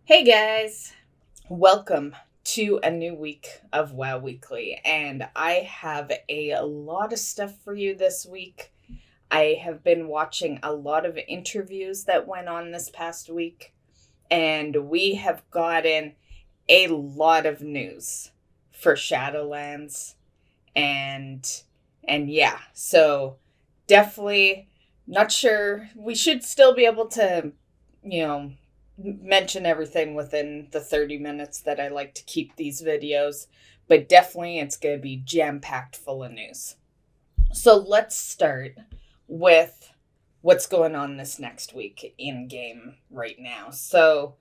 Hey guys, welcome to a new week of WoW Weekly, and I have a lot of stuff for you this week. I have been watching a lot of interviews that went on this past week, and we have gotten a lot of news for Shadowlands, and yeah, so definitely not sure. We should still be able to, you know, mention everything within the 30 minutes that I like to keep these videos, but definitely it's going to be jam-packed full of news. So let's start with what's going on this next week in game right now. So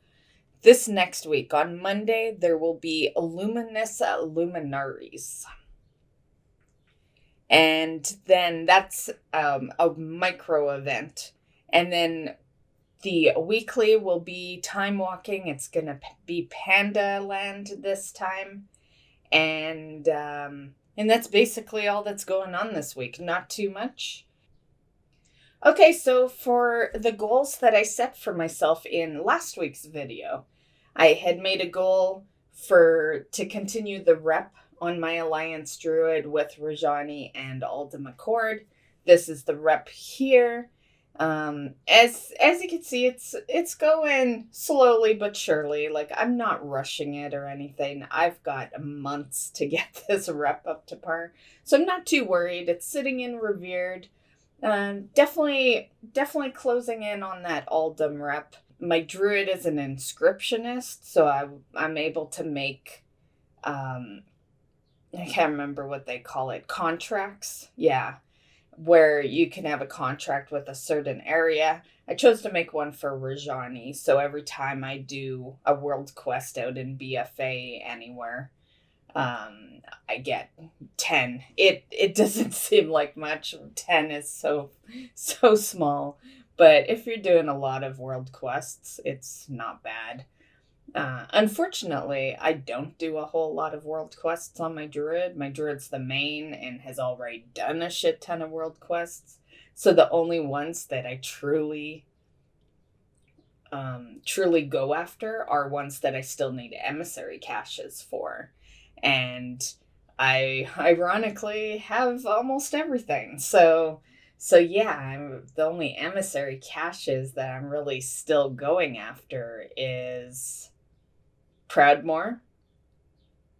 this next week on Monday, there will be Luminous Luminaries. And then that's a micro event. And then the weekly will be time walking. It's going to be Panda Land this time. And that's basically all that's going on this week. Not too much. Okay, so for the goals that I set for myself in last week's video, I had made a goal to continue the rep on my Alliance Druid with Rajani and Alda McCord. This is the rep here. As you can see, it's going slowly but surely. Like, I'm not rushing it or anything. I've got months to get this rep up to par, so I'm not too worried. It's sitting in Revered. Definitely closing in on that Aldum rep. My druid is an inscriptionist, so I'm able to make I can't remember what they call it, contracts. Yeah, where you can have a contract with a certain area. I chose to make one for Rajani, so every time I do a world quest out in BFA anywhere, I get 10. It doesn't seem like much. 10 is so small, but if you're doing a lot of world quests, it's not bad. Unfortunately, I don't do a whole lot of world quests on my druid. My druid's the main and has already done a shit ton of world quests. So the only ones that I truly go after are ones that I still need emissary caches for. And I ironically have almost everything. So yeah, the only emissary caches that I'm really still going after is Proudmoore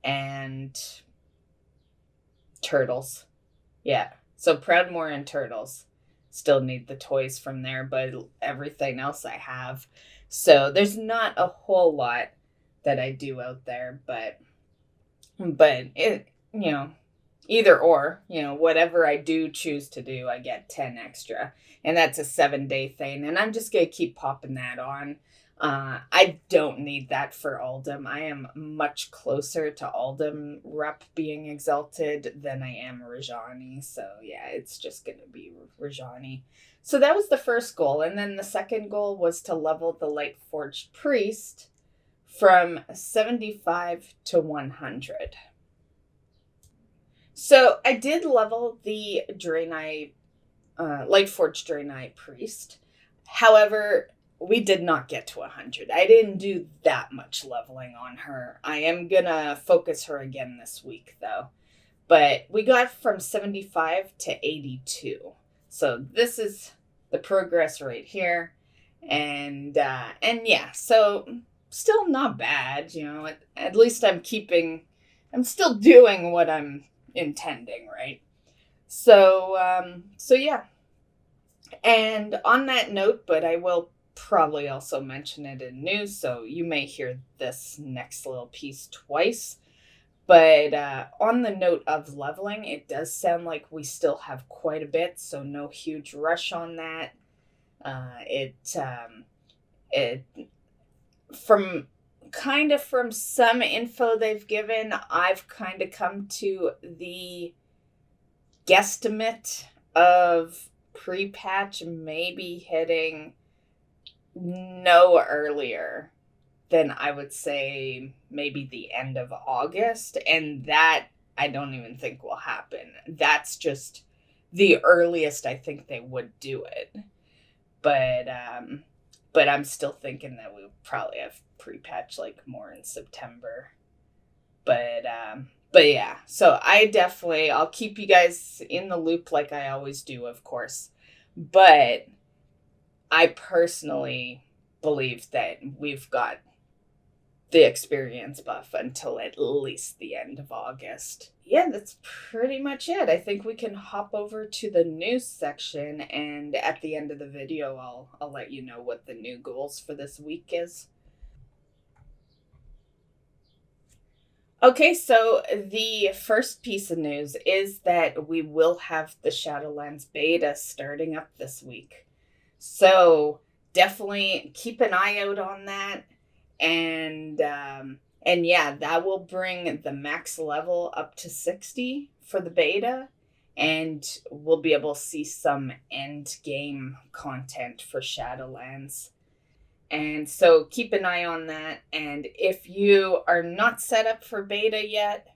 and Turtles. Yeah. So Proudmoore and Turtles still need the toys from there, but everything else I have. So there's not a whole lot that I do out there, but it, either or, whatever I do choose to do, I get 10 extra. And that's a 7-day thing. And I'm just going to keep popping that on. I don't need that for Aldum. I am much closer to Aldum rep being exalted than I am Rajani. So yeah, it's just going to be Rajani. So that was the first goal. And then the second goal was to level the Lightforged Priest from 75 to 100. So I did level the Lightforged Draenei Priest. However, we did not get to 100. I didn't do that much leveling on her. I am gonna focus her again this week, though. But we got from 75 to 82. So this is the progress right here. And yeah, so still not bad, at least I'm still doing what I'm intending, right? So yeah. And on that note, but I will probably also mention it in news, so you may hear this next little piece twice. But on the note of leveling, it does sound like we still have quite a bit, so no huge rush on that. From some info they've given, I've kind of come to the guesstimate of pre-patch maybe hitting no earlier than I would say maybe the end of August, and that I don't even think will happen. That's just the earliest I think they would do it. But But I'm still thinking that we'll probably have pre-patch like more in September. But yeah, so I'll keep you guys in the loop like I always do, of course. But I personally believe that we've got the experience buff until at least the end of August. Yeah, that's pretty much it. I think we can hop over to the news section, and at the end of the video, I'll let you know what the new goals for this week is. Okay, so the first piece of news is that we will have the Shadowlands Beta starting up this week. So definitely keep an eye out on that. And yeah, that will bring the max level up to 60 for the beta. And we'll be able to see some end game content for Shadowlands. And so keep an eye on that. And if you are not set up for beta yet,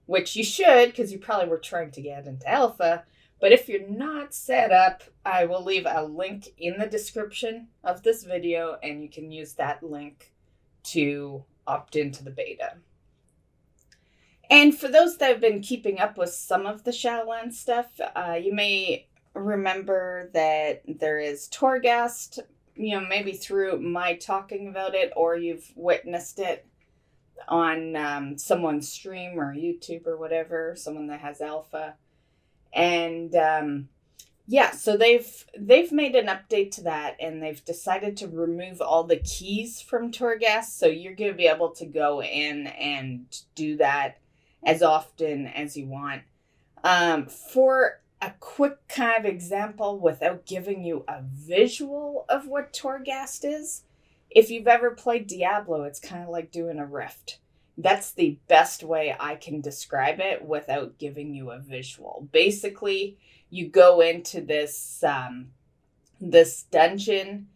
which you should, because you probably were trying to get into alpha, but if you're not set up, I will leave a link in the description of this video, and you can use that link to opt into the beta. And for those that have been keeping up with some of the Shadowlands stuff, you may remember that there is Torghast, maybe through my talking about it, or you've witnessed it on someone's stream or YouTube or whatever, someone that has alpha. And yeah, so they've made an update to that, and they've decided to remove all the keys from Torghast, so you're going to be able to go in and do that as often as you want. For a quick kind of example, without giving you a visual of what Torghast is, if you've ever played Diablo, it's kind of like doing a rift. That's the best way I can describe it without giving you a visual. Basically, you go into this this dungeon,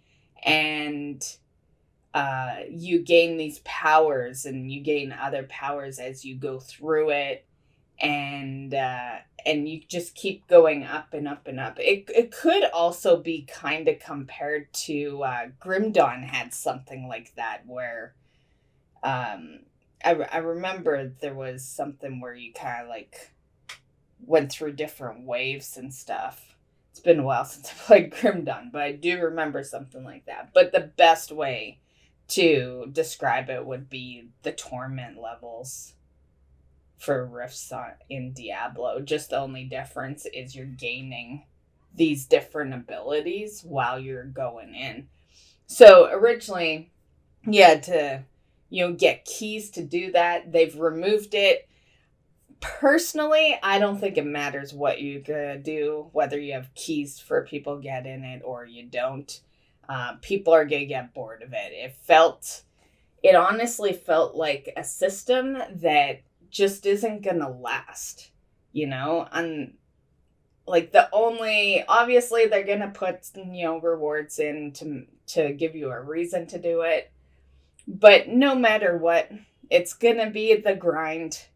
and you gain these powers, and you gain other powers as you go through it, and you just keep going up and up and up. It could also be kind of compared to Grim Dawn had something like that, where I remember there was something where you kind of like went through different waves and stuff. It's been a while since I played Grim Dawn, but I do remember something like that. But the best way to describe it would be the torment levels for rifts in Diablo. Just the only difference is you're gaining these different abilities while you're going in. So originally, you had to, get keys to do that. They've removed it. Personally, I don't think it matters what you're gonna do, whether you have keys for people get in it or you don't. People are gonna get bored of it. It honestly felt like a system that just isn't gonna last, and like obviously they're gonna put rewards in to give you a reason to do it, but no matter what, it's gonna be the grind,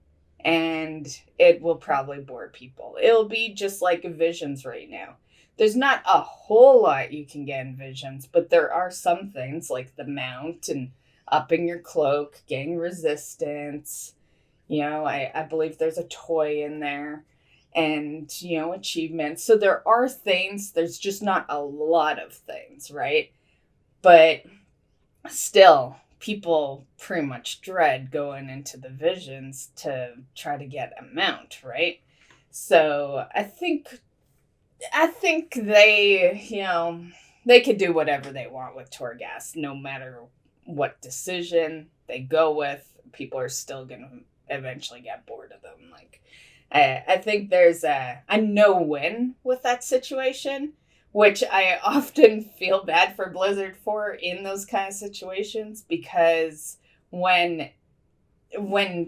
and it will probably bore people. It'll be just like Visions right now. There's not a whole lot you can get in Visions, but there are some things like the mount and upping your cloak, getting resistance. I believe there's a toy in there, and, achievements. So there are things, there's just not a lot of things, right? But still, people pretty much dread going into the Visions to try to get a mount, right? So I think they, they could do whatever they want with Torghast, no matter what decision they go with. People are still going to eventually get bored of them. Like, I think there's a no-win with that situation, which I often feel bad for Blizzard for in those kind of situations, because when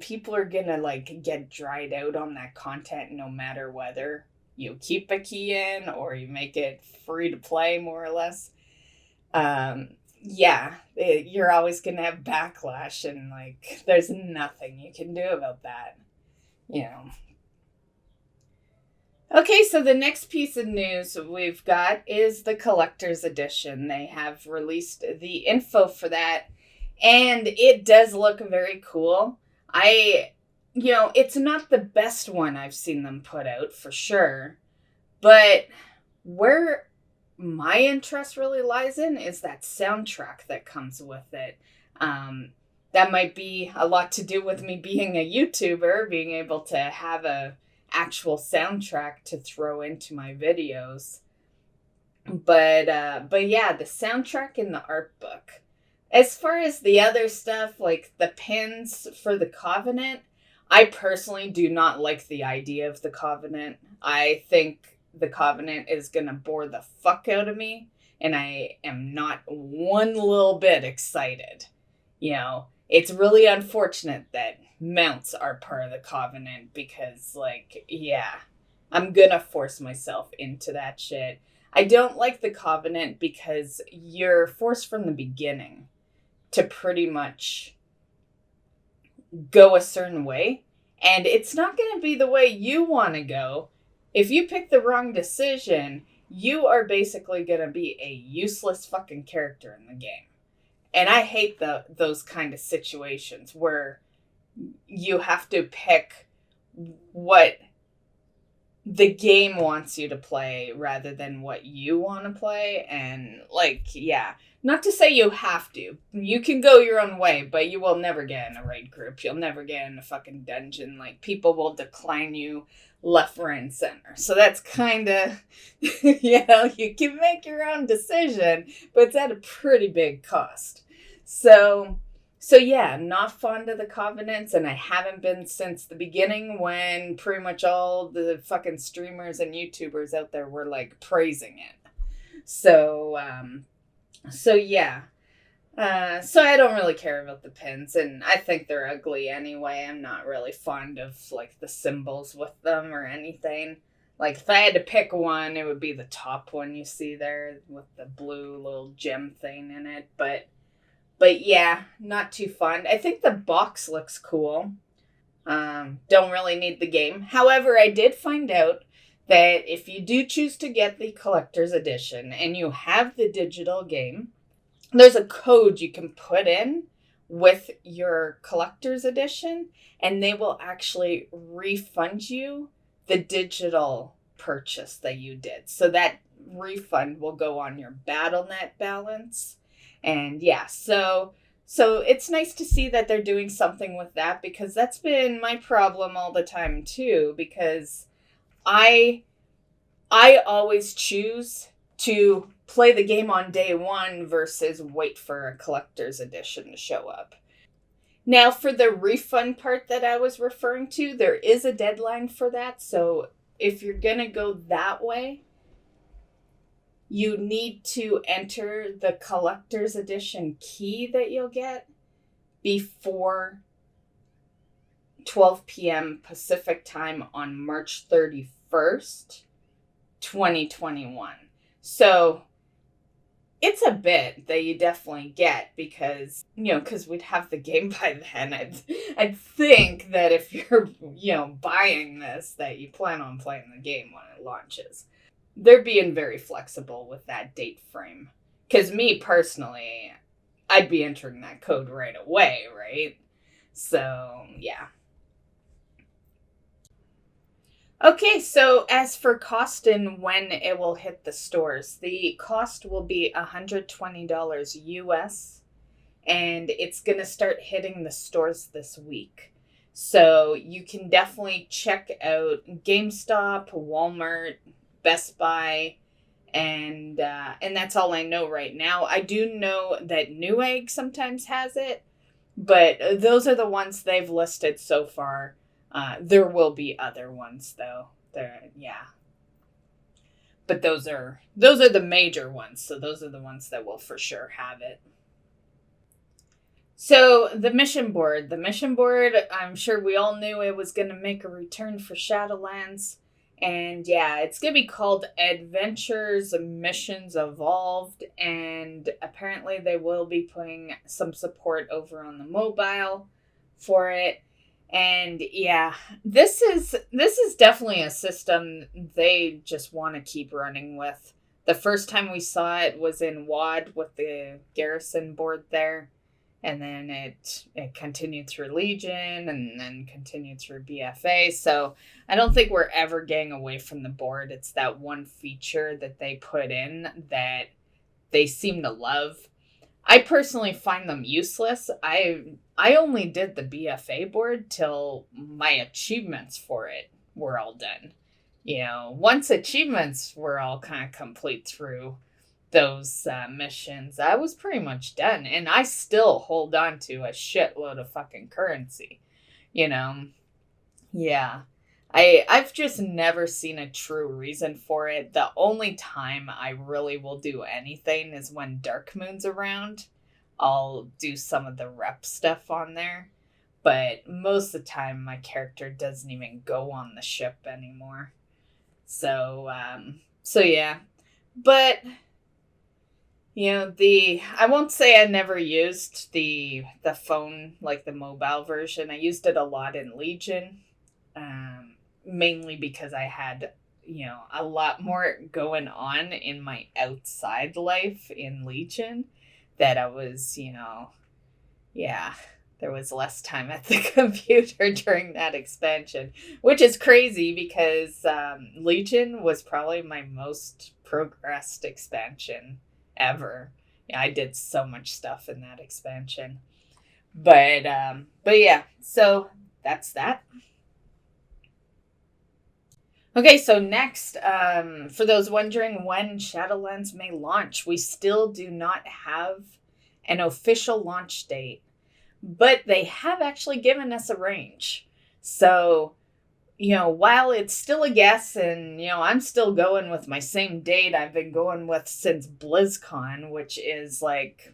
people are gonna like get dried out on that content, no matter whether you keep a key in or you make it free to play, more or less, you're always gonna have backlash, and like there's nothing you can do about that. Okay, so the next piece of news we've got is the collector's edition. They have released the info for that, and it does look very cool. It's not the best one I've seen them put out for sure, but where my interest really lies in is that soundtrack that comes with it. That might be a lot to do with me being a YouTuber, being able to have a actual soundtrack to throw into my videos. But yeah, the soundtrack in the art book. As far as the other stuff, like the pins for the Covenant, I personally do not like the idea of the Covenant. I think the Covenant is gonna bore the fuck out of me, and I am not one little bit excited. It's really unfortunate that mounts are part of the Covenant because, I'm gonna force myself into that shit. I don't like the Covenant because you're forced from the beginning to pretty much go a certain way, and it's not gonna be the way you want to go. If you pick the wrong decision, you are basically gonna be a useless fucking character in the game. And I hate those kind of situations where you have to pick what the game wants you to play rather than what you want to play. And not to say you have to. You can go your own way, but you will never get in a raid group. You'll never get in a fucking dungeon. Like, people will decline you left, right, and center. So that's kind of, you can make your own decision, but it's at a pretty big cost. So yeah, not fond of the Covenants, and I haven't been since the beginning when pretty much all the fucking streamers and YouTubers out there were like praising it. So yeah. So I don't really care about the pins, and I think they're ugly anyway. I'm not really fond of like the symbols with them or anything. Like, if I had to pick one, it would be the top one you see there with the blue little gem thing in it, but yeah, not too fun. I think the box looks cool. Don't really need the game. However, I did find out that if you do choose to get the collector's edition and you have the digital game, there's a code you can put in with your collector's edition, and they will actually refund you the digital purchase that you did. So that refund will go on your BattleNet balance. And yeah, so it's nice to see that they're doing something with that, because that's been my problem all the time too, because I always choose to play the game on day one versus wait for a collector's edition to show up. Now, for the refund part that I was referring to, there is a deadline for that. So if you're going to go that way, you need to enter the collector's edition key that you'll get before 12 p.m. Pacific time on March 31st, 2021. So it's a bit that you definitely get because we'd have the game by then. I'd think that if you're, buying this, that you plan on playing the game when it launches. They're being very flexible with that date frame. Because me, personally, I'd be entering that code right away, right? So, yeah. Okay, so as for Causton, when it will hit the stores, the cost will be $120 US, and it's going to start hitting the stores this week. So you can definitely check out GameStop, Walmart, Best Buy, and that's all I know right now. I do know that Newegg sometimes has it, but those are the ones they've listed so far. There will be other ones though. But those are the major ones. So those are the ones that will for sure have it. So the mission board, I'm sure we all knew it was going to make a return for Shadowlands. And yeah, it's going to be called Adventures Missions Evolved. And apparently they will be putting some support over on the mobile for it. And yeah, this is definitely a system they just want to keep running with. The first time we saw it was in WAD with the garrison board there, and then it continued through Legion and then continued through BFA. So I don't think we're ever getting away from the board. It's that one feature that they put in that they seem to love. I personally find them useless. I only did the BFA board till my achievements for it were all done. Once achievements were all kind of complete through those missions, I was pretty much done. And I still hold on to a shitload of fucking currency. You know, yeah. I've just never seen a true reason for it. The only time I really will do anything is when Dark Moon's around. I'll do some of the rep stuff on there. But most of the time my character doesn't even go on the ship anymore. So yeah. But I won't say I never used the phone, like the mobile version. I used it a lot in Legion. Mainly because I had, a lot more going on in my outside life in Legion that I was, yeah, there was less time at the computer during that expansion, which is crazy because Legion was probably my most progressed expansion ever. Yeah, I did so much stuff in that expansion. But yeah, so that's that. Okay, so next, for those wondering when Shadowlands may launch, we still do not have an official launch date, but they have actually given us a range. So, while it's still a guess and, I'm still going with my same date I've been going with since BlizzCon, which is like,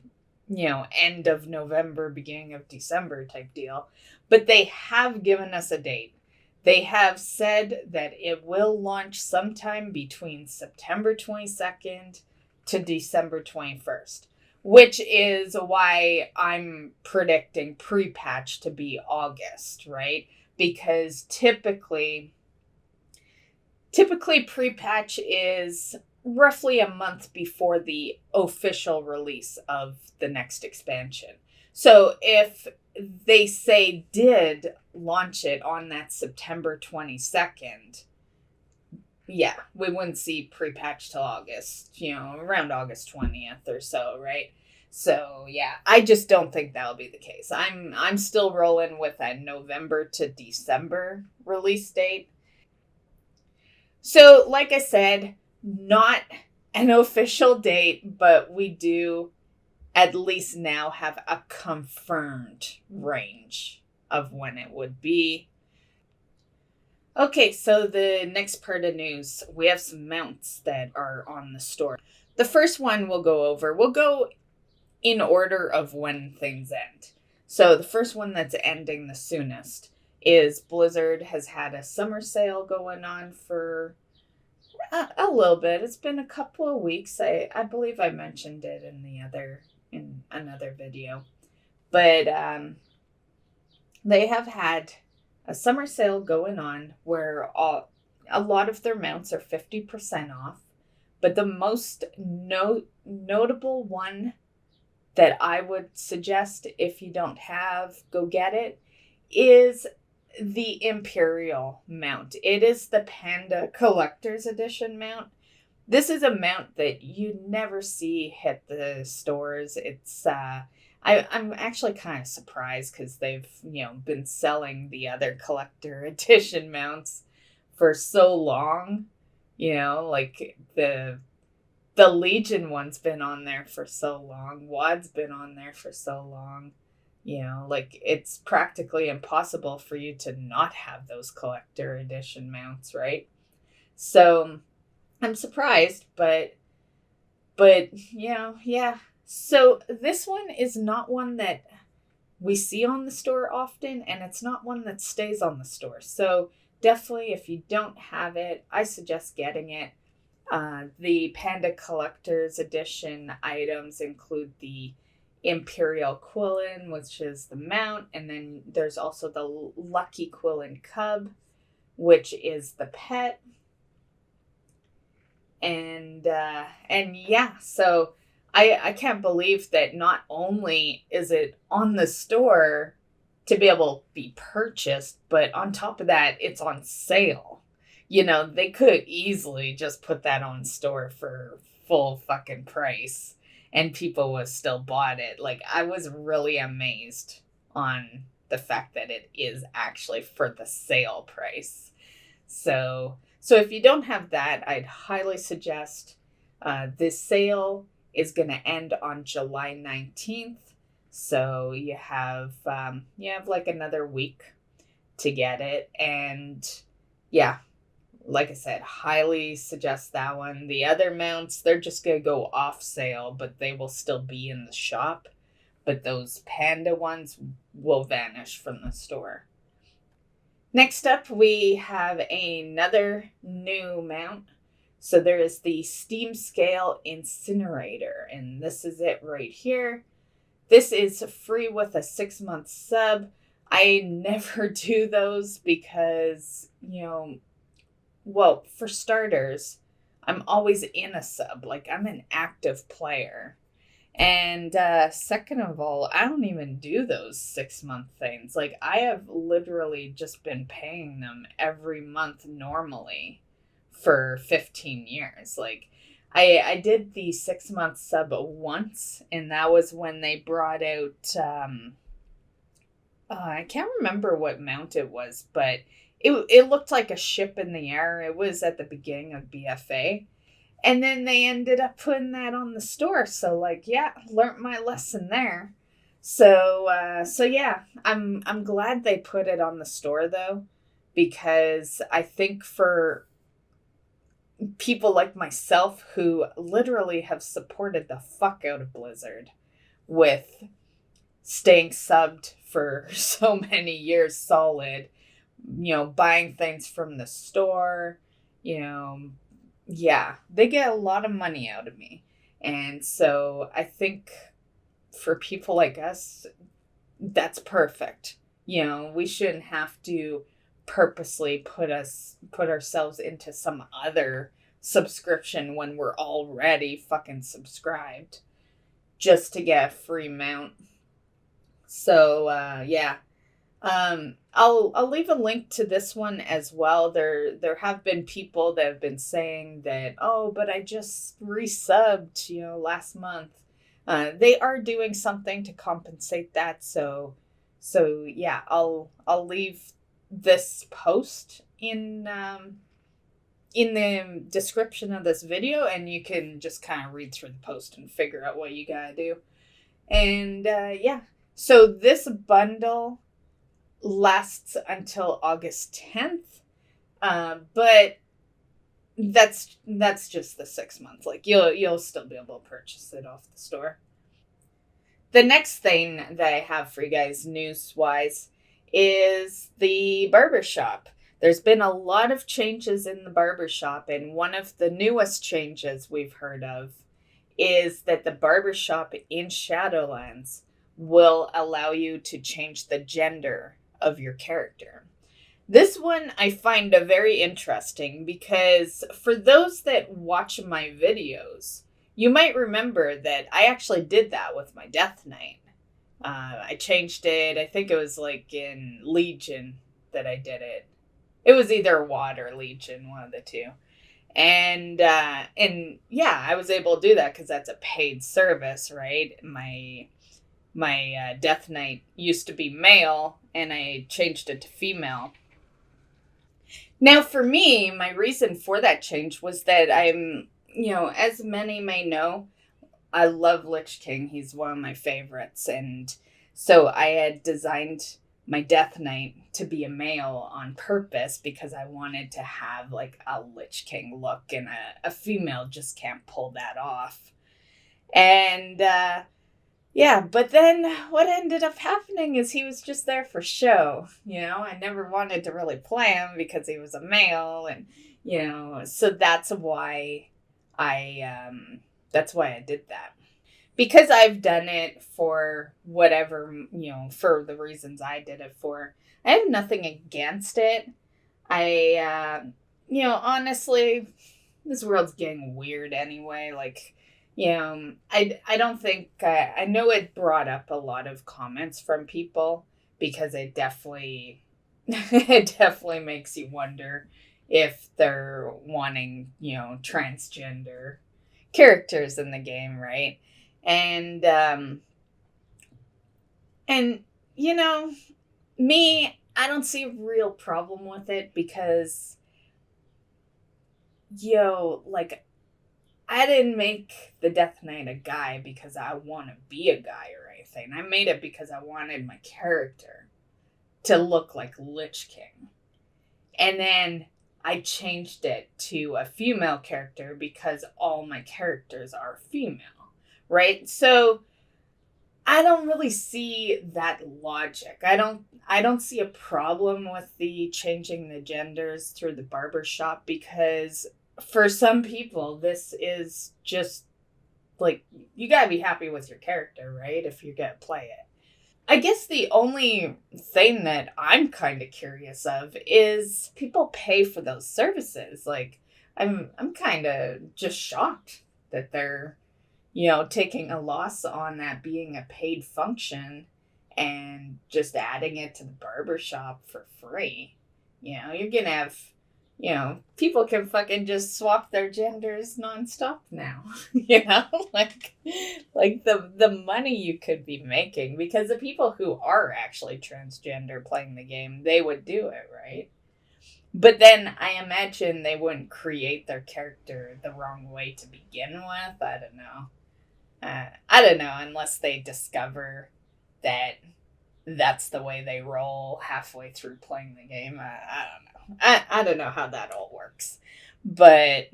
end of November, beginning of December type deal, but they have given us a date. They have said that it will launch sometime between September 22nd to December 21st, which is why I'm predicting pre-patch to be August, right? Because typically pre-patch is roughly a month before the official release of the next expansion. So if they say did launch it on that September 22nd, yeah, we wouldn't see pre-patch till August, around August 20th or so, right? So yeah, I just don't think that'll be the case. I'm still rolling with a November to December release date. So like I said, not an official date, but we do at least now have a confirmed range of when it would be. Okay, so the next part of news, we have some mounts that are on the store. The first one we'll go over. We'll go in order of when things end. So the first one that's ending the soonest is Blizzard has had a summer sale going on for a little bit. It's been a couple of weeks. I believe I mentioned it in another video. But they have had a summer sale going on where a lot of their mounts are 50% off. But the most notable one that I would suggest, if you don't have, go get it, is the Imperial mount. It is the Panda Collector's Edition mount. This is a mount that you never see hit the stores. It's I'm actually kind of surprised because they've been selling the other collector edition mounts for so long. Like the Legion one's been on there for so long. WoD's been on there for so long. Like it's practically impossible for you to not have those collector edition mounts, right? So I'm surprised, but yeah. So this one is not one that we see on the store often, and it's not one that stays on the store. So definitely, if you don't have it, I suggest getting it. The Panda Collector's Edition items include the Imperial Quillin, which is the mount, and then there's also the Lucky Quillin Cub, which is the pet. And yeah, so I can't believe that not only is it on the store to be able to be purchased, but on top of that, it's on sale. They could easily just put that on store for full fucking price and people would still bought it. Like, I was really amazed on the fact that it is actually for the sale price. So if you don't have that, I'd highly suggest this sale is going to end on July 19th. So you have like another week to get it. And yeah, like I said, highly suggest that one. The other mounts, they're just going to go off sale, but they will still be in the shop. But those panda ones will vanish from the store. Next up, we have another new mount. So there is the Steam Scale Incinerator, and this is it right here. This is free with a 6-month sub. I never do those because, well, for starters, I'm always in a sub. Like, I'm an active player. And second of all, I don't even do those 6-month things. Like, I have literally just been paying them every month normally for 15 years. Like, I did the 6-month sub once, and that was when they brought out, I can't remember what mount it was, but it looked like a ship in the air. It was at the beginning of BFA. And then they ended up putting that on the store. So, like, yeah, learned my lesson there. So yeah, I'm glad they put it on the store, though, because I think for people like myself who literally have supported the fuck out of Blizzard with staying subbed for so many years solid, buying things from the store, yeah, they get a lot of money out of me. And so I think for people like us, that's perfect. We shouldn't have to purposely put ourselves into some other subscription when we're already fucking subscribed just to get a free mount. So, yeah. I'll leave a link to this one as well. There have been people that have been saying that, oh, but I just resubbed, last month. They are doing something to compensate that. So yeah, I'll leave this post in the description of this video, and you can just kind of read through the post and figure out what you gotta do. And yeah, so this bundle lasts until August 10th, but that's just the 6 months. Like, you'll still be able to purchase it off the store. The next thing that I have for you guys news-wise is the barber shop. There's been a lot of changes in the barber shop, and one of the newest changes we've heard of is that the barber shop in Shadowlands will allow you to change the gender of your character. This one I find very interesting because for those that watch my videos, you might remember that I actually did that with my Death Knight. I changed it. I think it was like in Legion that I did it. It was either WoD or Legion, one of the two. And yeah, I was able to do that because that's a paid service, right? My Death Knight used to be male, and I changed it to female. Now, for me, my reason for that change was that I'm, as many may know, I love Lich King. He's one of my favorites. And so I had designed my Death Knight to be a male on purpose because I wanted to have like a Lich King look, and a female just can't pull that off. And yeah, but then what ended up happening is he was just there for show. I never wanted to really play him because he was a male, and so that's why I did that. because I've done it for whatever, for the reasons I did it for, I have nothing against it. Honestly, this world's getting weird anyway. Like, I don't think, I know it brought up a lot of comments from people because it definitely, it definitely makes you wonder if they're wanting, transgender characters in the game, right? And, and, you know, me, I don't see a real problem with it because, like, I didn't make the Death Knight a guy because I want to be a guy or anything. I made it because I wanted my character to look like Lich King. And then I changed it to a female character because all my characters are female, right? So I don't really see that logic. I don't see a problem with the changing the genders through the barber shop because for some people this is just like you got to be happy with your character, right? If you're going to play it. I guess the only thing that I'm kind of curious of is people pay for those services. Like I'm kind of just shocked that they're taking a loss on that being a paid function and just adding it to the barbershop for free. You're gonna have, people can fucking just swap their genders nonstop now. like the money you could be making because the people who are actually transgender playing the game, they would do it, right? But then I imagine they wouldn't create their character the wrong way to begin with. I don't know. I don't know unless they discover that that's the way they roll halfway through playing the game. I don't know. I don't know how that all works, but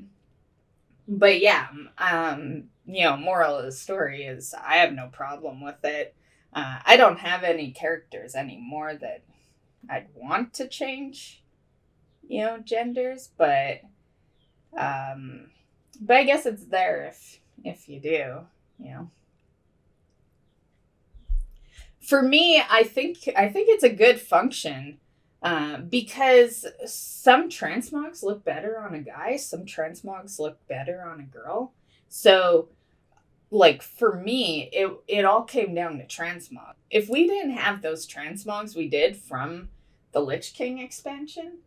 yeah. Moral of the story is I have no problem with it. I don't have any characters anymore that I'd want to change, genders, but I guess it's there if you do. For me, I think it's a good function because some transmogs look better on a guy, some transmogs look better on a girl. So, like for me, it all came down to transmog. If we didn't have those transmogs we did from the Lich King expansion,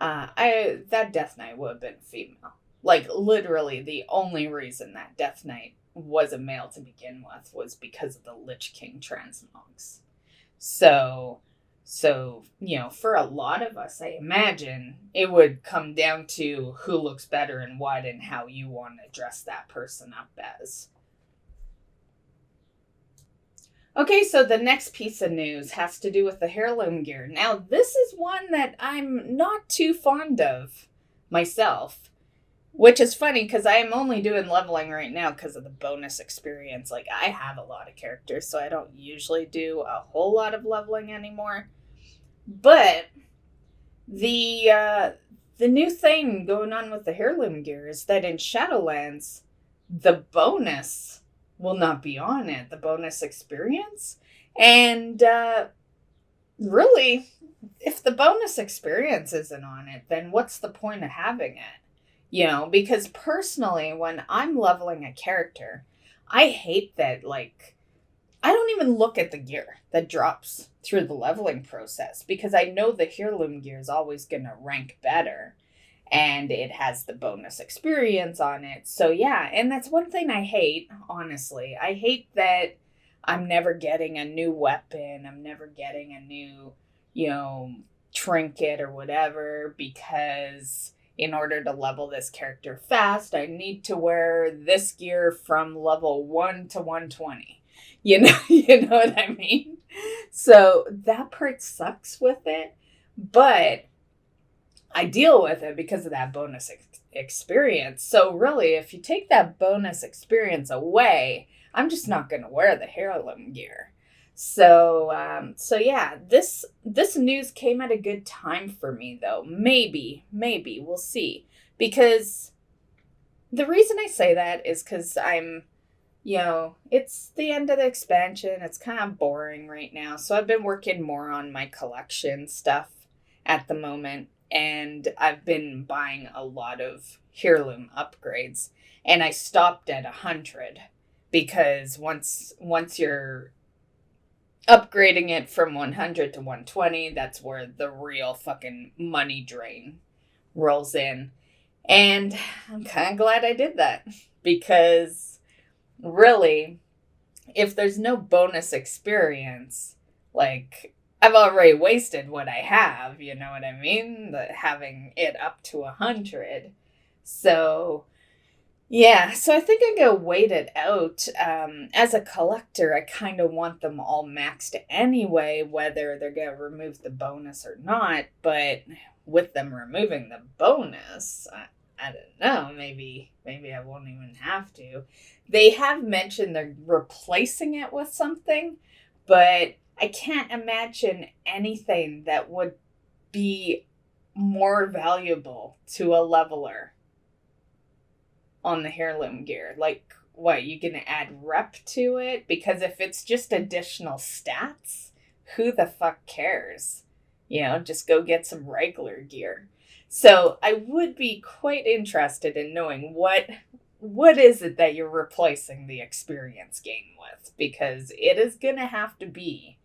that Death Knight would have been female. Like literally, the only reason that Death Knight was a male to begin with was because of the Lich King transmogs. So, for a lot of us, I imagine it would come down to who looks better and what and how you want to dress that person up as. Okay, so the next piece of news has to do with the Heirloom Gear. Now, this is one that I'm not too fond of myself, which is funny because I am only doing leveling right now because of the bonus experience. Like, I have a lot of characters, so I don't usually do a whole lot of leveling anymore. But the new thing going on with the Heirloom Gear is that in Shadowlands, the bonus will not be on it, the bonus experience. And really, if the bonus experience isn't on it, then what's the point of having it? Because personally, when I'm leveling a character, I hate that, like, I don't even look at the gear that drops through the leveling process because I know the Heirloom Gear is always going to rank better and it has the bonus experience on it. So yeah, and that's one thing I hate, honestly. I hate that I'm never getting a new weapon. I'm never getting a new, trinket or whatever because in order to level this character fast, I need to wear this gear from level 1 to 120. You know what I mean? So that part sucks with it, but I deal with it because of that bonus experience. So really, if you take that bonus experience away, I'm just not going to wear the Heirloom Gear. So yeah, this news came at a good time for me, though. Maybe we'll see. Because the reason I say that is because I'm, it's the end of the expansion. It's kind of boring right now. So I've been working more on my collection stuff at the moment. And I've been buying a lot of heirloom upgrades. And I stopped at 100 because once you're upgrading it from 100 to 120, that's where the real fucking money drain rolls in. And I'm kind of glad I did that because really, if there's no bonus experience, like, I've already wasted what I have, you know what I mean? Having it up to 100. So, yeah, so I think I'm going to wait it out. As a collector, I kind of want them all maxed anyway, whether they're going to remove the bonus or not. But with them removing the bonus, I don't know, maybe I won't even have to. They have mentioned they're replacing it with something, but I can't imagine anything that would be more valuable to a leveler on the Heirloom Gear. Like, what, you gonna add rep to it? Because if it's just additional stats, who the fuck cares? Just go get some regular gear. So I would be quite interested in knowing what is it that you're replacing the experience gain with, because it is gonna have to be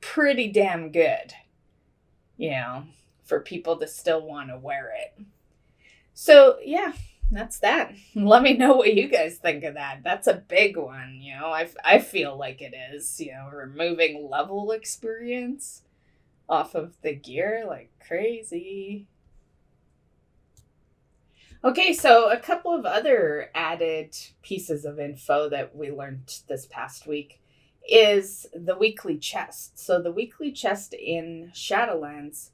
pretty damn good, for people to still want to wear it. So yeah, that's that. Let me know what you guys think of that. That's a big one, I feel like it is, removing level experience off of the gear like crazy. Okay, so a couple of other added pieces of info that we learned this past week is the weekly chest. So the weekly chest in Shadowlands,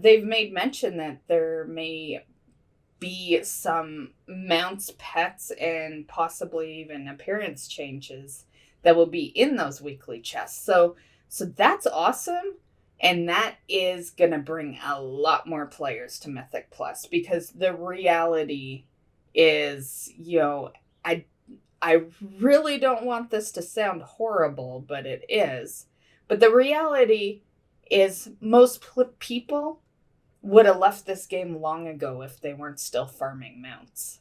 they've made mention that there may be some mounts, pets, and possibly even appearance changes that will be in those weekly chests. So that's awesome. And that is going to bring a lot more players to Mythic Plus, because the reality is, I really don't want this to sound horrible, but it is. But the reality is most people would have left this game long ago if they weren't still farming mounts,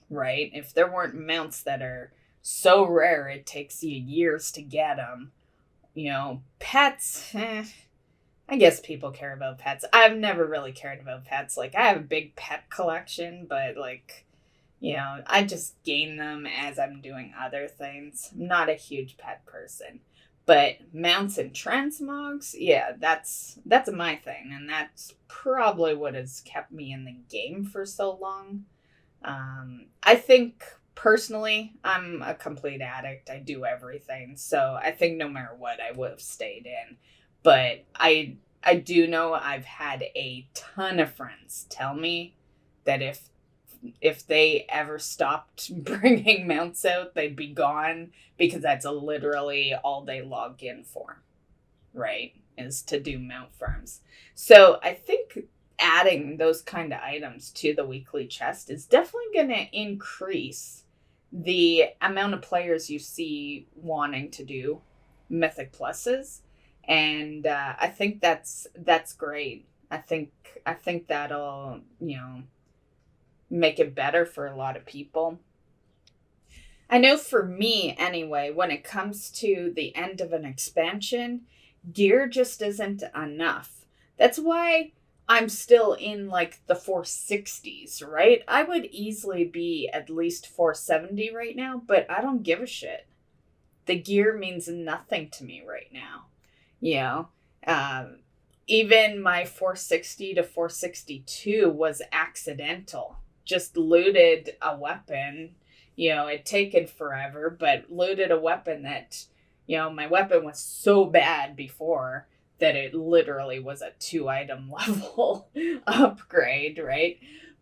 right? If there weren't mounts that are so rare it takes you years to get them. Pets, I guess people care about pets. I've never really cared about pets. Like, I have a big pet collection, but I just gain them as I'm doing other things. I'm not a huge pet person. But mounts and transmogs, yeah, that's my thing. And that's probably what has kept me in the game for so long. I think, personally, I'm a complete addict. I do everything. So I think no matter what, I would have stayed in. But I do know I've had a ton of friends tell me that if they ever stopped bringing mounts out, they'd be gone, because that's literally all they log in for, right? Is to do mount farms. So I think adding those kind of items to the weekly chest is definitely going to increase the amount of players you see wanting to do Mythic Pluses. And I think that's great. I think that'll, make it better for a lot of people. I know for me, anyway, when it comes to the end of an expansion, gear just isn't enough. That's why I'm still in the 460s, right? I would easily be at least 470 right now, but I don't give a shit. The gear means nothing to me right now. Even my 460 to 462 was accidental. Just looted a weapon. It'd taken forever, but looted a weapon that, my weapon was so bad before that it literally was a 2-item level upgrade, right?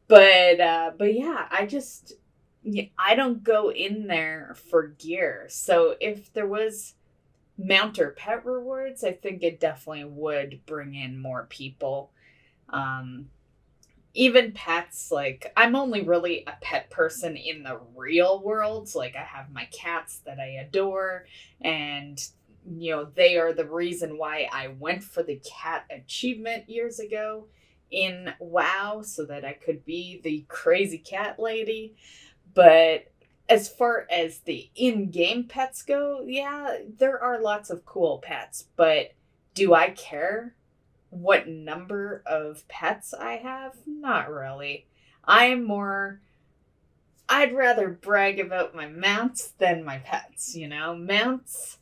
But yeah, I don't go in there for gear. So if there was mount or pet rewards, I think it definitely would bring in more people. even pets, like, I'm only really a pet person in the real world. Like, I have my cats that I adore, and, they are the reason why I went for the cat achievement years ago in WoW, so that I could be the crazy cat lady. But as far as the in-game pets go, yeah, there are lots of cool pets, but do I care what number of pets I have? Not really. I'd rather brag about my mounts than my pets, Mounts,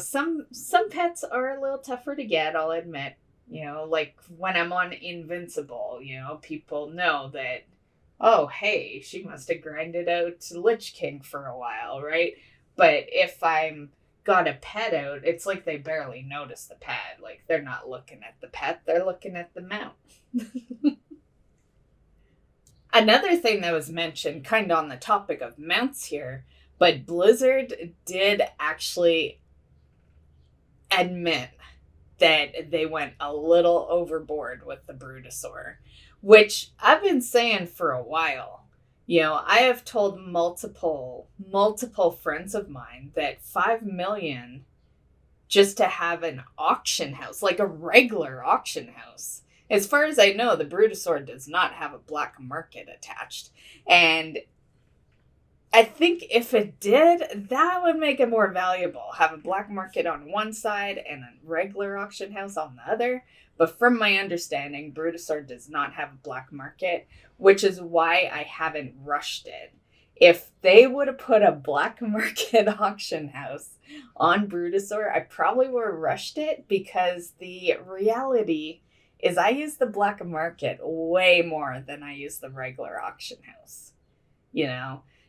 some pets are a little tougher to get, I'll admit. Like when I'm on Invincible, people know that, oh, hey, she must have grinded out Lich King for a while, right? But if I'm got a pet out, it's like they barely notice the pet. Like, they're not looking at the pet, they're looking at the mount. Another thing that was mentioned, kind of on the topic of mounts here, but Blizzard did actually admit that they went a little overboard with the Brutosaur, which I've been saying for a while. I have told multiple friends of mine that 5 million just to have an auction house, like a regular auction house. As far as I know, the Brutosaur does not have a black market attached. And I think if it did, that would make it more valuable. Have a black market on one side and a regular auction house on the other. But from my understanding, Brutosaur does not have a black market, which is why I haven't rushed it. If they would have put a black market auction house on Brutosaur, I probably would have rushed it, because the reality is I use the black market way more than I use the regular auction house,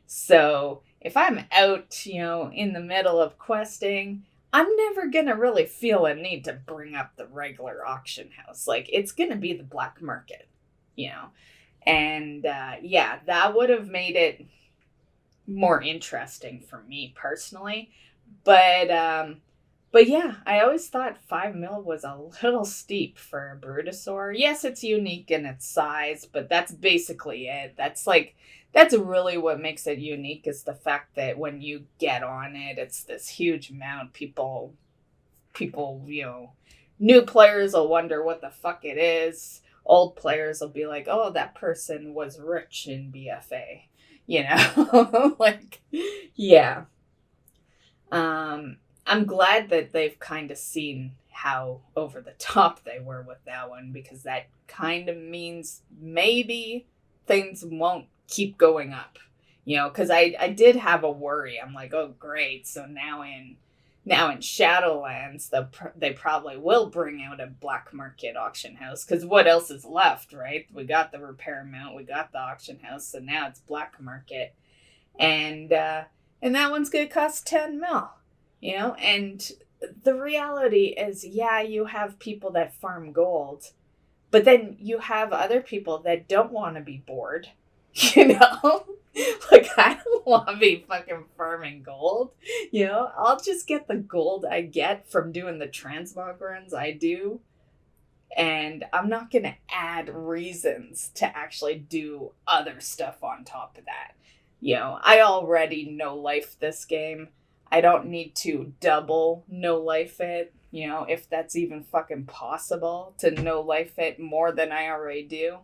So if I'm out, in the middle of questing, I'm never going to really feel a need to bring up the regular auction house. Like, it's going to be the black market, And, that would have made it more interesting for me personally. But yeah, I always thought 5 mil was a little steep for a Brutosaur. Yes, it's unique in its size, but that's basically it. That's really what makes it unique, is the fact that when you get on it, it's this huge mount. People, new players will wonder what the fuck it is. Old players will be like, oh, that person was rich in BFA. Like, yeah. I'm glad that they've kind of seen how over the top they were with that one, because that kind of means maybe things won't keep going up, because I did have a worry. I'm like, oh, great. So now in Shadowlands, they probably will bring out a black market auction house, because what else is left, right? We got the repair mount, we got the auction house, so now it's black market. And that one's going to cost 10 mil. And the reality is, yeah, you have people that farm gold, but then you have other people that don't want to be bored, Like, I don't want to be fucking farming gold, I'll just get the gold I get from doing the transmog runs I do, and I'm not going to add reasons to actually do other stuff on top of that. I already no life this game. I don't need to double no life it, if that's even fucking possible to no life it more than I already do,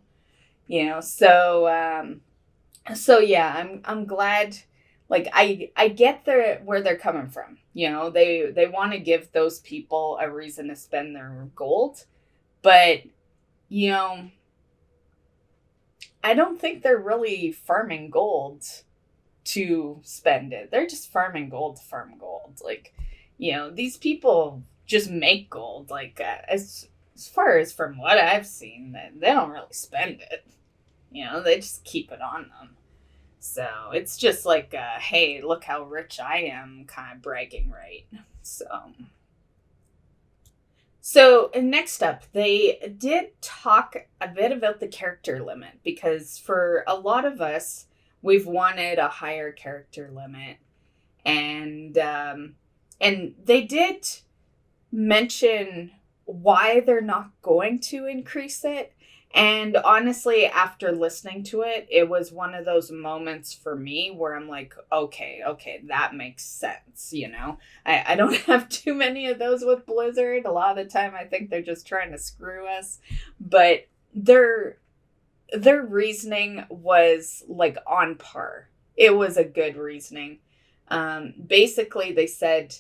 So yeah, I'm glad. Like, I get where they're coming from. They want to give those people a reason to spend their gold, but I don't think they're really farming gold to spend it. They're just farming gold to farm gold. Like, these people just make gold. Like, as far as from what I've seen, they don't really spend it. They just keep it on them. So it's just like, hey, look how rich I am kind of bragging, right? So next up, they did talk a bit about the character limit, because for a lot of us, we've wanted a higher character limit, and they did mention why they're not going to increase it. And honestly, after listening to it, it was one of those moments for me where I'm like, okay, that makes sense, you know? I don't have too many of those with Blizzard. A lot of the time I think they're just trying to screw us. But their reasoning was like on par. It was a good reasoning. Basically, they said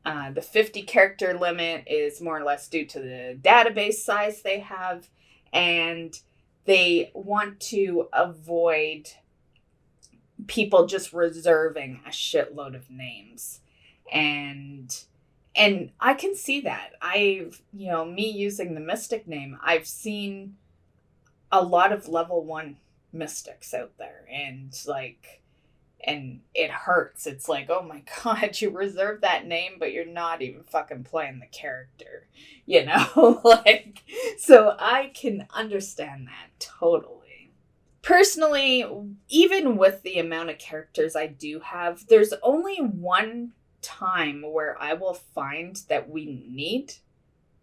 the 50 character limit is more or less due to the database size they have, and they want to avoid people just reserving a shitload of names. And I can see that. I've, me using the Mystic name, I've seen a lot of level 1 Mystics out there, and it hurts. It's like, oh my god, you reserved that name, but you're not even fucking playing the character, like, so I can understand that totally. Personally, even with the amount of characters I do have, there's only one time where I will find that we need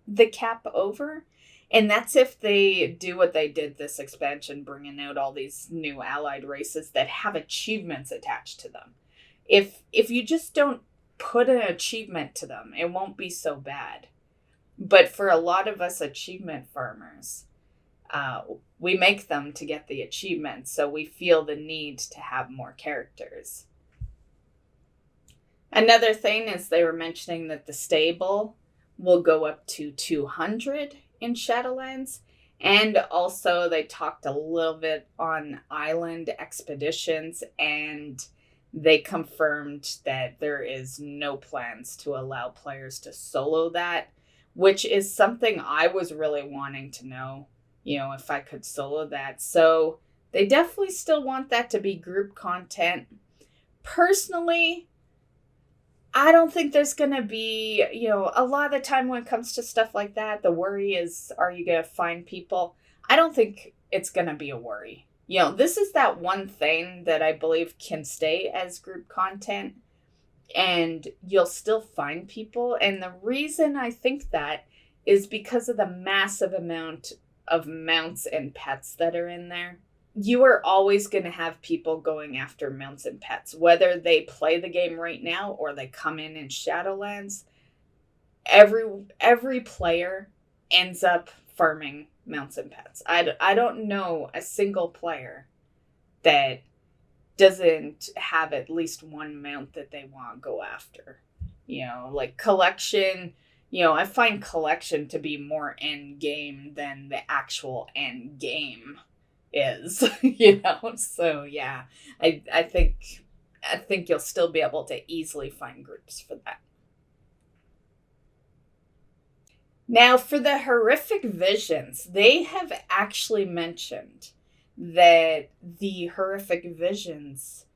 the cap over. And that's if they do what they did this expansion, bringing out all these new allied races that have achievements attached to them. If you just don't put an achievement to them, it won't be so bad. But for a lot of us achievement farmers, we make them to get the achievements, so we feel the need to have more characters. Another thing is they were mentioning that the stable will go up to 200 in Shadowlands, and also they talked a little bit on island expeditions, and they confirmed that there is no plans to allow players to solo that, which is something I was really wanting to know, if I could solo that. So they definitely still want that to be group content. Personally, I don't think there's going to be, a lot of the time when it comes to stuff like that, the worry is, are you going to find people? I don't think it's going to be a worry. This is that one thing that I believe can stay as group content, and you'll still find people. And the reason I think that is because of the massive amount of mounts and pets that are in there. You are always going to have people going after mounts and pets, whether they play the game right now or they come in Shadowlands. Every player ends up farming mounts and pets. I don't know a single player that doesn't have at least one mount that they want to go after. Like collection, I find collection to be more end game than the actual end game is, so yeah, I think you'll still be able to easily find groups for that. Now, for the horrific visions, they have actually mentioned that the horrific visions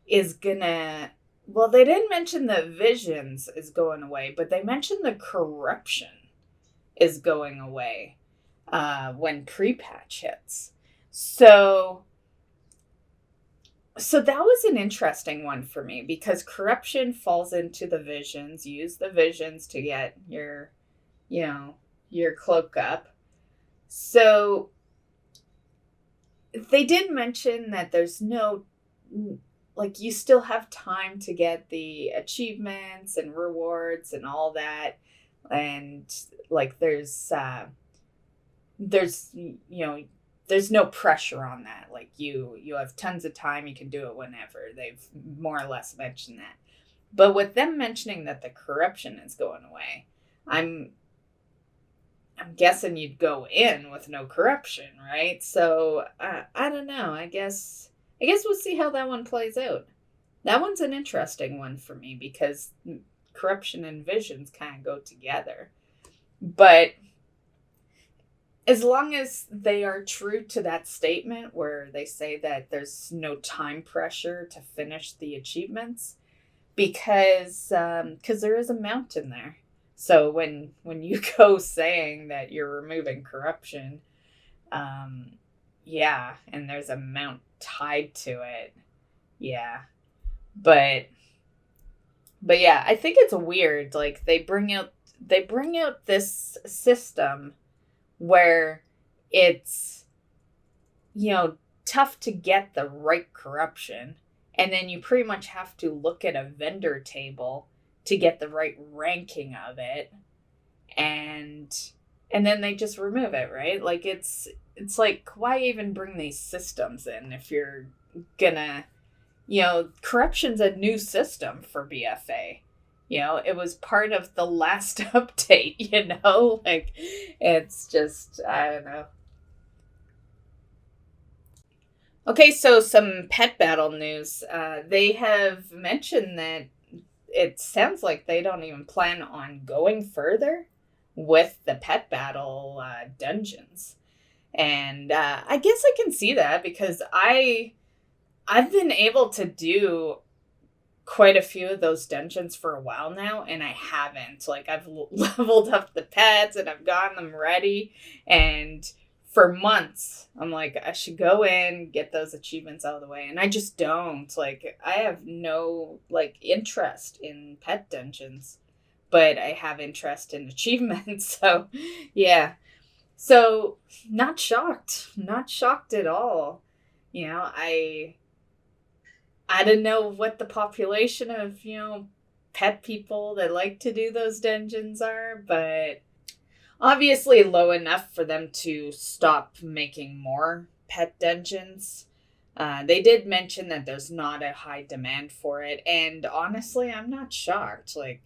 is gonna, well, they didn't mention the visions is going away, but they mentioned the corruption is going away when pre-patch hits. So that was an interesting one for me, because corruption falls into the visions. You use the visions to get your cloak up. So they did mention that there's no, like, you still have time to get the achievements and rewards and all that. And like, there's no pressure on that. Like, you have tons of time. You can do it whenever. They've more or less mentioned that. But with them mentioning that the corruption is going away, I'm guessing you'd go in with no corruption, right? So I don't know. I guess we'll see how that one plays out. That one's an interesting one for me, because corruption and visions kind of go together. But as long as they are true to that statement where they say that there's no time pressure to finish the achievements, because there is a mount in there. So when you go saying that you're removing corruption, yeah, and there's a mount tied to it, yeah. But yeah, I think it's weird. Like, they bring out this system where it's tough to get the right corruption. And then you pretty much have to look at a vendor table to get the right ranking of it. And then they just remove it, right? Like it's like, why even bring these systems in if you're gonna, corruption's a new system for BFA. It was part of the last update, like it's just, I don't know. Okay, so some pet battle news. They have mentioned that it sounds like they don't even plan on going further with the pet battle dungeons. And I guess I can see that because I've been able to do quite a few of those dungeons for a while now, and I haven't. Like, I've leveled up the pets and I've gotten them ready, and for months I'm like, I should go in, get those achievements out of the way, and I just don't. Like, I have no interest in pet dungeons, but I have interest in achievements. So yeah, so not shocked at all. I don't know what the population of, pet people that like to do those dungeons are, but obviously low enough for them to stop making more pet dungeons. They did mention that there's not a high demand for it, and honestly, I'm not shocked. I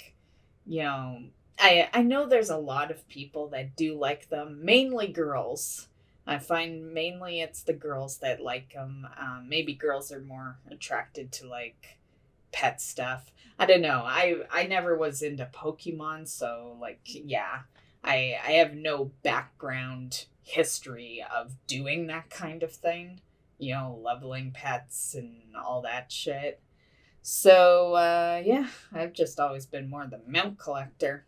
know there's a lot of people that do like them, mainly girls. I find mainly it's the girls that like them. Maybe girls are more attracted to pet stuff. I don't know. I never was into Pokemon, so yeah, I have no background history of doing that kind of thing. Leveling pets and all that shit. So yeah, I've just always been more the mount collector.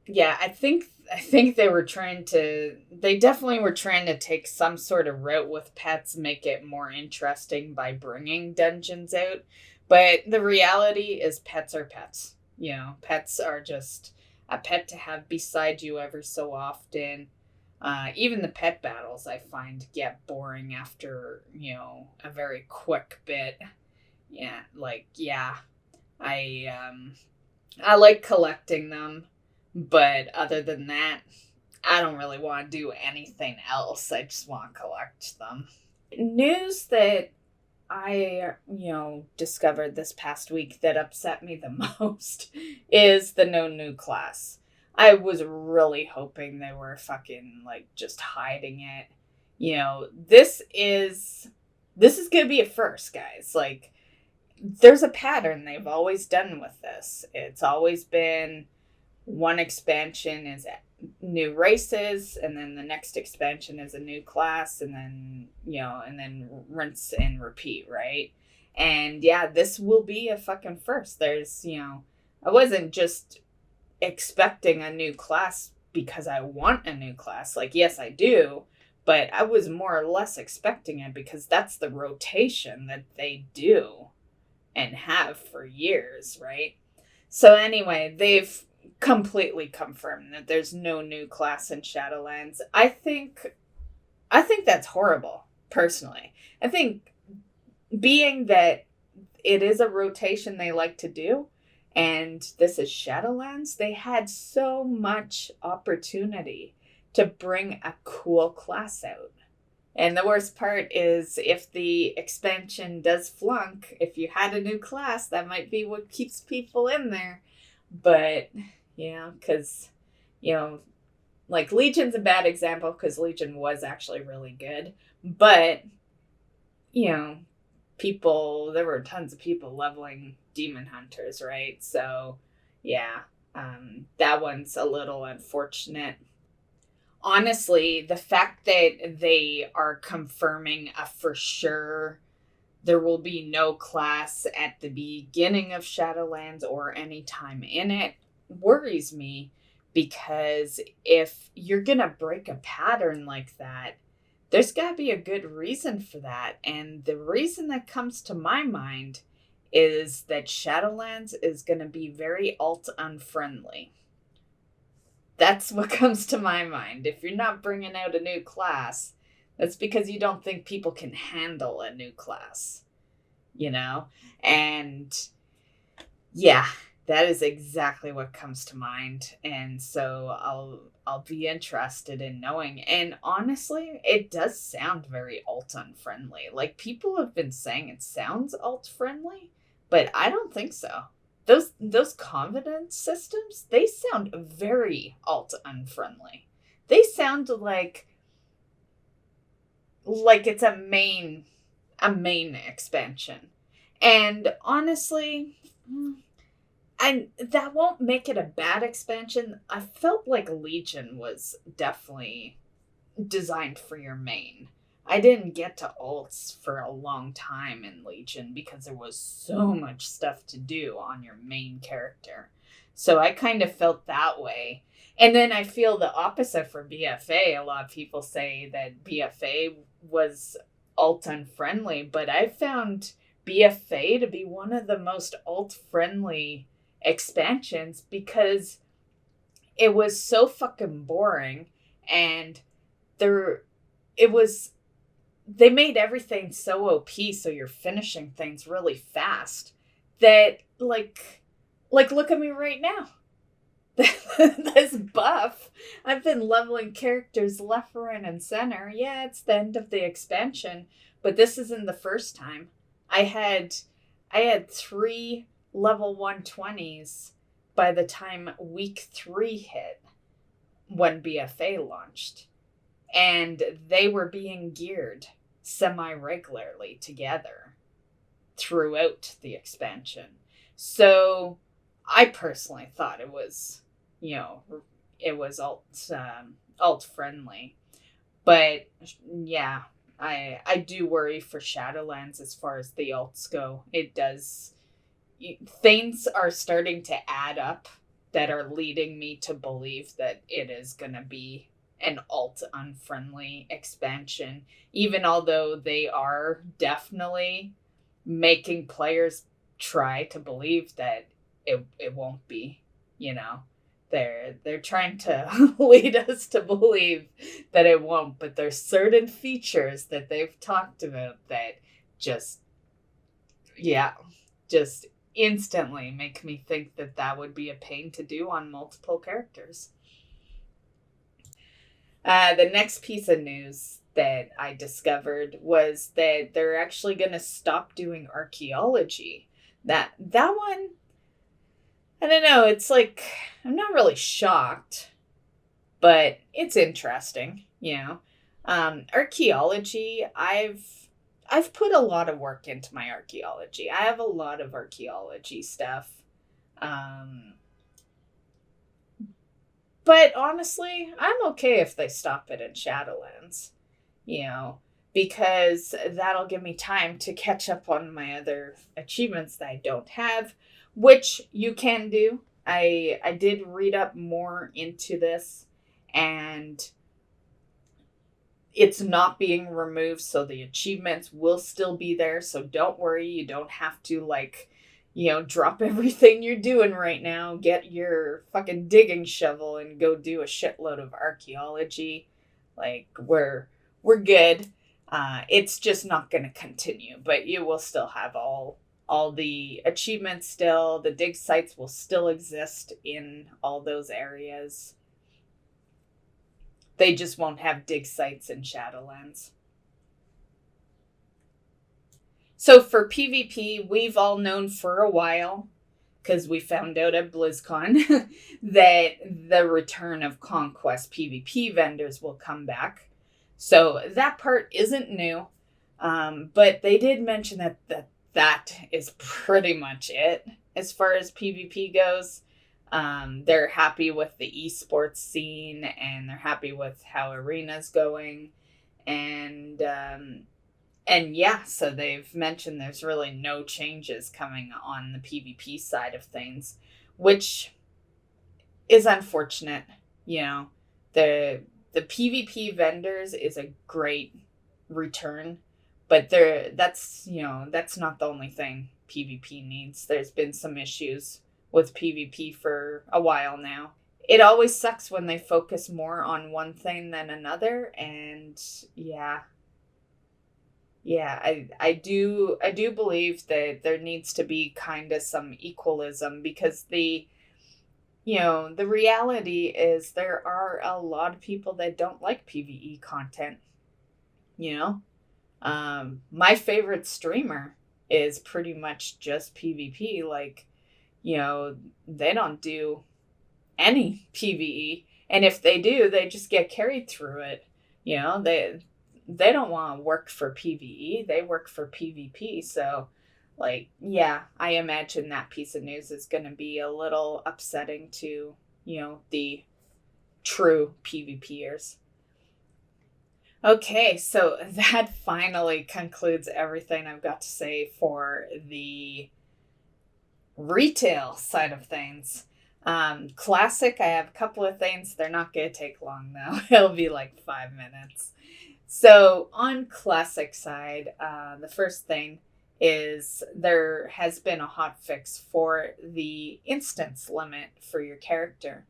Yeah, I think they definitely were trying to take some sort of route with pets, make it more interesting by bringing dungeons out. But the reality is pets are pets. Pets are just a pet to have beside you every so often. Even the pet battles I find get boring after, a very quick bit. Yeah, I like collecting them. But other than that, I don't really want to do anything else. I just want to collect them. News that I, discovered this past week that upset me the most is the no new class. I was really hoping they were fucking, just hiding it. This is going to be a first, guys. There's a pattern they've always done with this. It's always been one expansion is new races, and then the next expansion is a new class, and then and then rinse and repeat, right? And yeah, this will be a fucking first. There's I wasn't just expecting a new class because I want a new class. Yes, I do, but I was more or less expecting it because that's the rotation that they do and have for years, right? So anyway, they've completely confirmed that there's no new class in Shadowlands. I think that's horrible, personally. I think being that it is a rotation they like to do, and this is Shadowlands, they had so much opportunity to bring a cool class out. And the worst part is if the expansion does flunk, if you had a new class, that might be what keeps people in there. But yeah, because, Legion's a bad example because Legion was actually really good. But, there were tons of people leveling Demon Hunters, right? So, yeah, that one's a little unfortunate. Honestly, the fact that they are confirming a for sure there will be no class at the beginning of Shadowlands or any time in it worries me, because if you're gonna break a pattern like that, there's gotta be a good reason for that. And the reason that comes to my mind is that Shadowlands is gonna be very alt unfriendly. That's what comes to my mind. If you're not bringing out a new class, That's because you don't think people can handle a new class, you know? And yeah, that is exactly what comes to mind. And so I'll be interested in knowing. And honestly, it does sound very alt unfriendly. Like, people have been saying it sounds alt friendly, but I don't think so. Those confidence systems, they sound very alt unfriendly. They sound like it's a main expansion. And honestly, and that won't make it a bad expansion. I felt like Legion was definitely designed for your main. I didn't get to alts for a long time in Legion because there was so much stuff to do on your main character. So I kind of felt that way. And then I feel the opposite for BFA. A lot of people say that BFA was alt unfriendly, but I found BFA to be one of the most alt friendly expansions because it was so fucking boring, and they made everything so OP, so you're finishing things really fast that like look at me right now. This buff, I've been leveling characters left, right, and center. Yeah, it's the end of the expansion, but this isn't the first time. I had 3 level 120s by the time week 3 hit when BFA launched. And they were being geared semi-regularly together throughout the expansion. So I personally thought it was, alt friendly. But yeah, I do worry for Shadowlands as far as the alts go. It does. Things are starting to add up that are leading me to believe that it is going to be an alt unfriendly expansion, even although they are definitely making players try to believe that it won't be, they're trying to lead us to believe that it won't, but there's certain features that they've talked about that just instantly make me think that would be a pain to do on multiple characters. The next piece of news that I discovered was that they're actually going to stop doing archaeology. That one, I don't know, it's like, I'm not really shocked, but it's interesting, Archaeology, I've put a lot of work into my archaeology. I have a lot of archaeology stuff. But honestly, I'm okay if they stop it in Shadowlands, because that'll give me time to catch up on my other achievements that I don't have, which you can do. I did read up more into this, and it's not being removed, so the achievements will still be there, so don't worry, you don't have to, drop everything you're doing right now, get your fucking digging shovel, and go do a shitload of archaeology. We're good. It's just not going to continue, but you will still have all the achievements still. The dig sites will still exist in all those areas. They just won't have dig sites in Shadowlands. So for PvP, we've all known for a while, because we found out at BlizzCon, that the return of Conquest PvP vendors will come back. So that part isn't new, but they did mention that is pretty much it as far as PvP goes. They're happy with the esports scene, and they're happy with how Arena's going. And yeah, so they've mentioned there's really no changes coming on the PvP side of things, which is unfortunate. The PvP vendors is a great return, but that's not the only thing PvP needs. There's been some issues with PvP for a while now. it always sucks when they focus more on one thing than another. And I do believe that there needs to be kind of some equalism, because the reality is there are a lot of people that don't like PvE content. My favorite streamer is pretty much just PvP. Like, they don't do any PvE, and if they do, they just get carried through it. They don't want to work for PvE, they work for PvP. So, like, yeah, I imagine that piece of news is going to be a little upsetting to, the true PvPers. Okay, so that finally concludes everything I've got to say for the retail side of things. Classic, I have a couple of things. They're not going to take long, though. It'll be like 5 minutes. So on classic side, the first thing is there has been a hot fix for the instance limit for your character.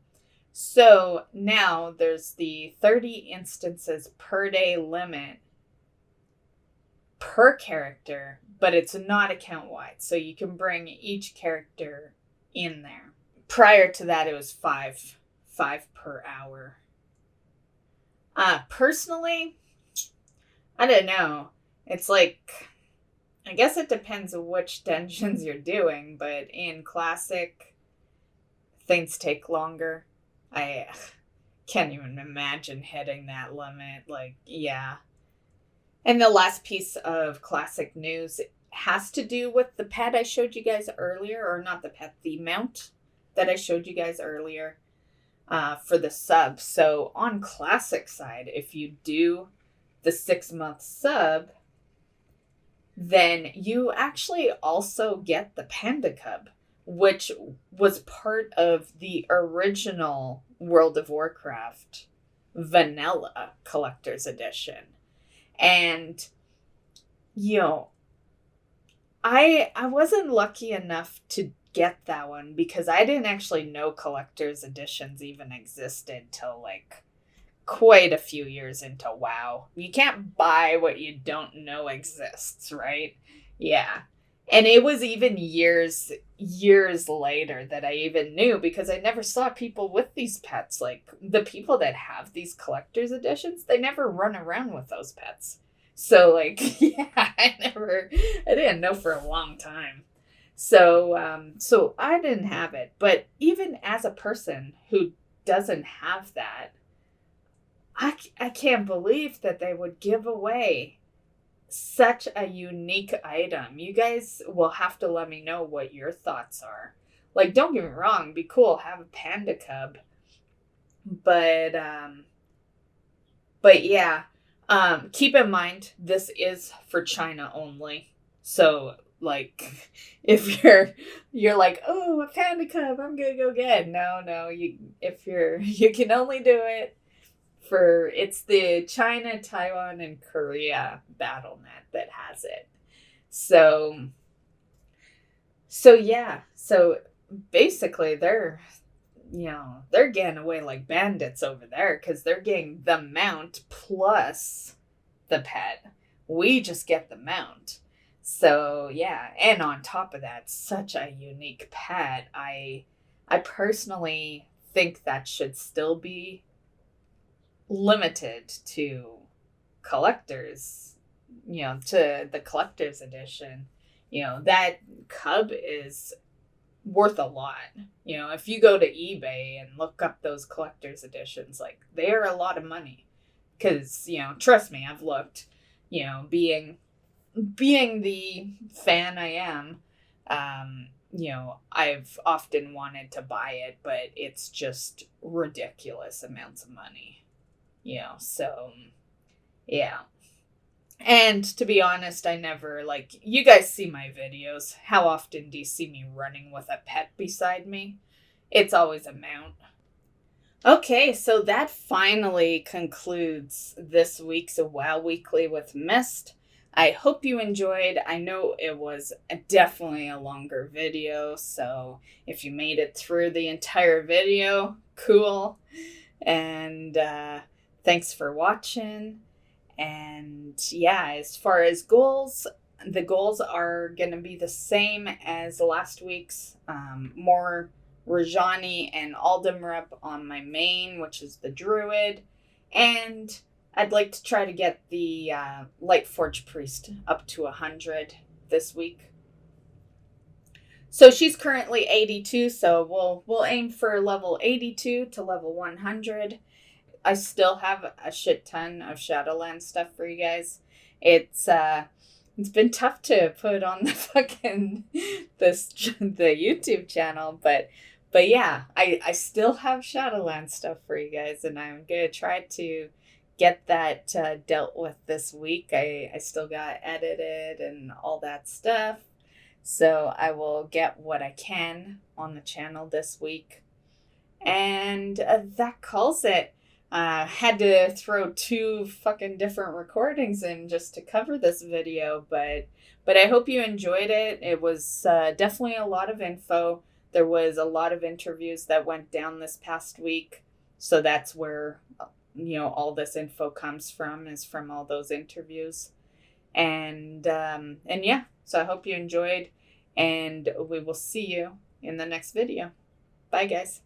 So now there's the 30 instances per day limit per character, but it's not account wide. So you can bring each character in there. Prior to that, it was five per hour. Personally, I don't know. It's like, I guess it depends on which dungeons you're doing, but in Classic, things take longer. I can't even imagine hitting that limit. Like, yeah. And the last piece of Classic news has to do with the pet I showed you guys earlier, or not the pet, the mount that I showed you guys earlier for the sub. So on Classic side, if you do the 6-month sub, then you actually also get the Panda Cub, which was part of the original World of Warcraft Vanilla Collector's Edition. And, I wasn't lucky enough to get that one because I didn't actually know collector's editions even existed till like quite a few years into WoW. You can't buy what you don't know exists, right? Yeah. And it was even years later that I even knew, because I never saw people with these pets. Like, the people that have these collector's editions, they never run around with those pets. So, like, yeah, I didn't know for a long time. So, so I didn't have it. But even as a person who doesn't have that, I can't believe that they would give away such a unique item. You guys will have to let me know what your thoughts are. Like, don't get me wrong, be cool, have a Panda Cub. But yeah, keep in mind, this is for China only. So, like, if you're like, oh, a Panda Cub, I'm gonna go get it. No, you can only do it it's the China, Taiwan, and Korea BattleNet that has it. So yeah. So basically they're getting away like bandits over there, because they're getting the mount plus the pet. We just get the mount. So yeah. And on top of that, such a unique pet. I personally think that should still be limited to collectors, to the collector's edition. That cub is worth a lot. If you go to eBay and look up those collector's editions, like, they are a lot of money. Because, trust me, I've looked, being the fan I am, I've often wanted to buy it, but it's just ridiculous amounts of money. So, yeah. And to be honest, I never, you guys see my videos. How often do you see me running with a pet beside me? It's always a mount. Okay, so that finally concludes this week's WoW Weekly with Myst. I hope you enjoyed. I know it was definitely a longer video, so if you made it through the entire video, cool. And thanks for watching. And yeah, as far as goals, the goals are going to be the same as last week's. More Rajani and Aldemrup on my main, which is the Druid. And I'd like to try to get the Lightforge Priest up to 100 this week. So she's currently 82, so we'll aim for level 82 to level 100. I still have a shit ton of Shadowlands stuff for you guys. It's been tough to put on the the YouTube channel, but yeah, I still have Shadowlands stuff for you guys, and I'm gonna try to get that dealt with this week. I still got edited and all that stuff, so I will get what I can on the channel this week, and that calls it. Had to throw 2 fucking different recordings in just to cover this video, but I hope you enjoyed it. It was definitely a lot of info. There was a lot of interviews that went down this past week, so that's where all this info comes from, is from all those interviews. And yeah, so I hope you enjoyed, and we will see you in the next video. Bye, guys.